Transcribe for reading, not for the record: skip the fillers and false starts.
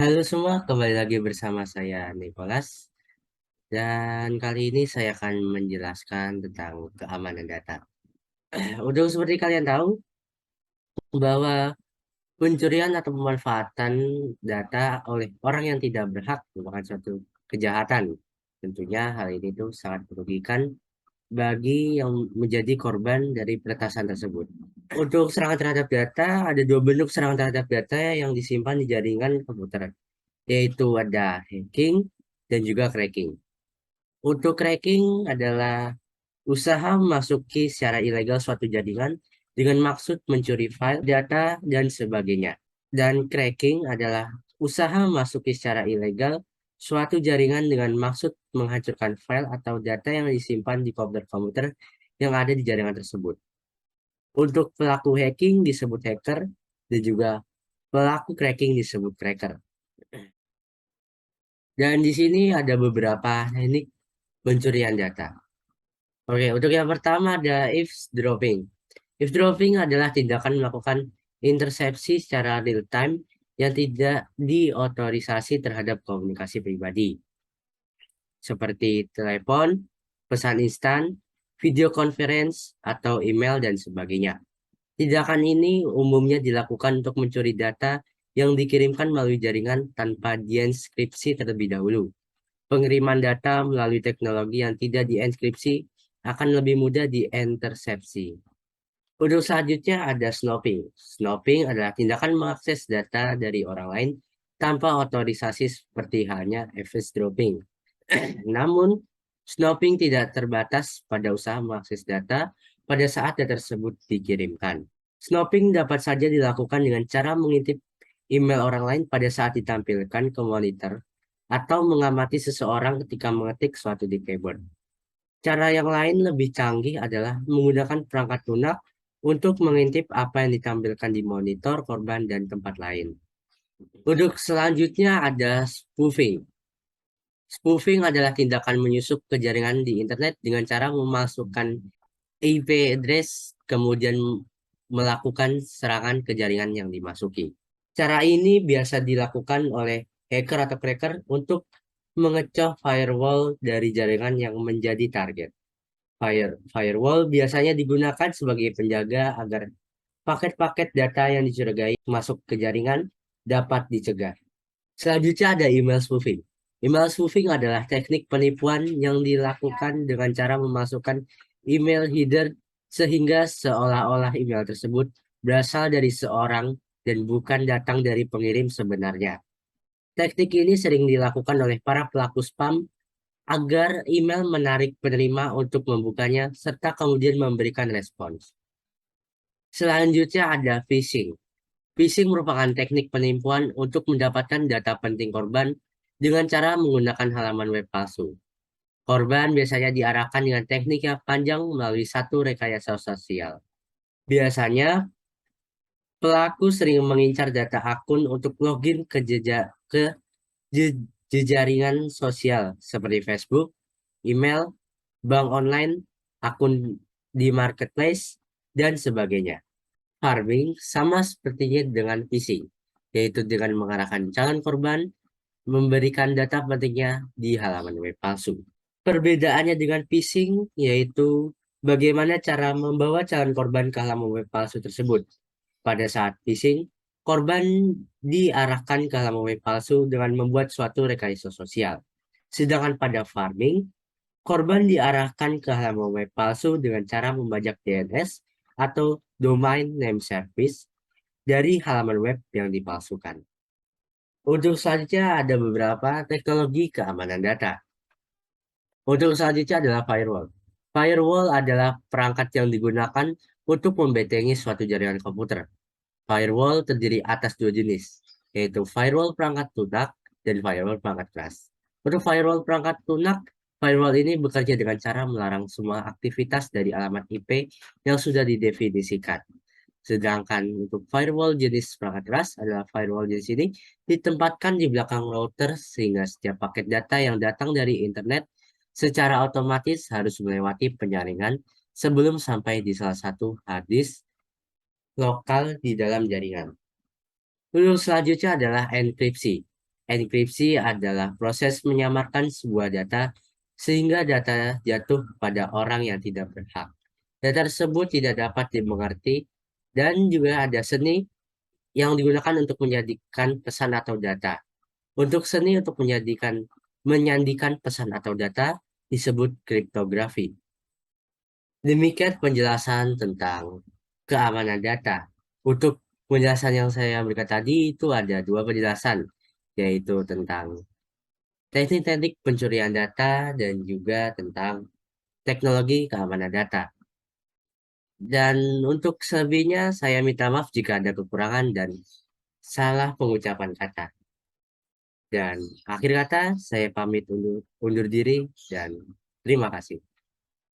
Halo semua, kembali lagi bersama saya Nicholas dan kali ini saya akan menjelaskan tentang keamanan data. Udah seperti kalian tahu bahwa pencurian atau pemanfaatan data oleh orang yang tidak berhak merupakan suatu kejahatan. Tentunya hal ini tuh sangat merugikan bagi yang menjadi korban dari peretasan tersebut. Untuk serangan terhadap data, ada dua bentuk serangan terhadap data yang disimpan di jaringan komputer, yaitu ada hacking dan juga cracking. Untuk cracking adalah usaha memasuki secara ilegal suatu jaringan dengan maksud mencuri file, data, dan sebagainya. Dan cracking adalah usaha memasuki secara ilegal suatu jaringan dengan maksud menghancurkan file atau data yang disimpan di komputer-komputer yang ada di jaringan tersebut. Untuk pelaku hacking disebut hacker dan juga pelaku cracking disebut cracker. Dan di sini ada beberapa teknik pencurian data. Oke, untuk yang pertama ada eavesdropping. Eavesdropping adalah tindakan melakukan intersepsi secara real time yang tidak diotorisasi terhadap komunikasi pribadi, seperti telepon, pesan instan, video conference, atau email, dan sebagainya. Tindakan ini umumnya dilakukan untuk mencuri data yang dikirimkan melalui jaringan tanpa dienkripsi terlebih dahulu. Pengiriman data melalui teknologi yang tidak dienkripsi akan lebih mudah diintersepsi. Untuk selanjutnya ada snooping. Snooping adalah tindakan mengakses data dari orang lain tanpa otorisasi seperti halnya eavesdropping. Namun, snooping tidak terbatas pada usaha mengakses data pada saat data tersebut dikirimkan. Snooping dapat saja dilakukan dengan cara mengintip email orang lain pada saat ditampilkan ke monitor atau mengamati seseorang ketika mengetik suatu di keyboard. Cara yang lain lebih canggih adalah menggunakan perangkat lunak untuk mengintip apa yang ditampilkan di monitor korban dan tempat lain. Untuk selanjutnya ada spoofing. Spoofing adalah tindakan menyusup ke jaringan di internet dengan cara memasukkan IP address kemudian melakukan serangan ke jaringan yang dimasuki. Cara ini biasa dilakukan oleh hacker atau cracker untuk mengecoh firewall dari jaringan yang menjadi target. Firewall biasanya digunakan sebagai penjaga agar paket-paket data yang dicurigai masuk ke jaringan dapat dicegah. Selanjutnya ada email spoofing. Email spoofing adalah teknik penipuan yang dilakukan dengan cara memasukkan email header sehingga seolah-olah email tersebut berasal dari seorang dan bukan datang dari pengirim sebenarnya. Teknik ini sering dilakukan oleh para pelaku spam agar email menarik penerima untuk membukanya serta kemudian memberikan respons. Selanjutnya ada phishing. Phishing merupakan teknik penipuan untuk mendapatkan data penting korban dengan cara menggunakan halaman web palsu. Korban biasanya diarahkan dengan teknik yang panjang melalui satu rekayasa sosial. Biasanya, pelaku sering mengincar data akun untuk login ke jejaringan sosial seperti Facebook, email, bank online, akun di marketplace, dan sebagainya. Farming sama sepertinya dengan phishing, yaitu dengan mengarahkan calon korban memberikan data pentingnya di halaman web palsu. Perbedaannya dengan phishing yaitu bagaimana cara membawa calon korban ke halaman web palsu tersebut. Pada saat phishing, korban diarahkan ke halaman web palsu dengan membuat suatu rekayasa sosial. Sedangkan pada farming, korban diarahkan ke halaman web palsu dengan cara membajak DNS atau Domain Name Service dari halaman web yang dipalsukan. Untuk selanjutnya ada beberapa teknologi keamanan data. Untuk selanjutnya adalah firewall. Firewall adalah perangkat yang digunakan untuk membentengi suatu jaringan komputer. Firewall terdiri atas dua jenis, yaitu firewall perangkat lunak dan firewall perangkat keras. Untuk firewall perangkat lunak, firewall ini bekerja dengan cara melarang semua aktivitas dari alamat IP yang sudah didefinisikan. Sedangkan untuk firewall jenis perangkat keras adalah firewall jenis ini ditempatkan di belakang router sehingga setiap paket data yang datang dari internet secara otomatis harus melewati penyaringan sebelum sampai di salah satu hard disk lokal di dalam jaringan. Lalu selanjutnya adalah enkripsi. Enkripsi adalah proses menyamarkan sebuah data sehingga data jatuh pada orang yang tidak berhak. Data tersebut tidak dapat dimengerti dan juga ada seni yang digunakan untuk menjadikan pesan atau data. Untuk seni untuk menyandikan pesan atau data disebut kriptografi. Demikian penjelasan tentang keamanan data. Untuk penjelasan yang saya berikan tadi itu ada dua penjelasan, yaitu tentang teknik-teknik pencurian data dan juga tentang teknologi keamanan data. Dan untuk selebihnya saya minta maaf jika ada kekurangan dan salah pengucapan kata. Dan akhir kata saya pamit undur diri dan terima kasih.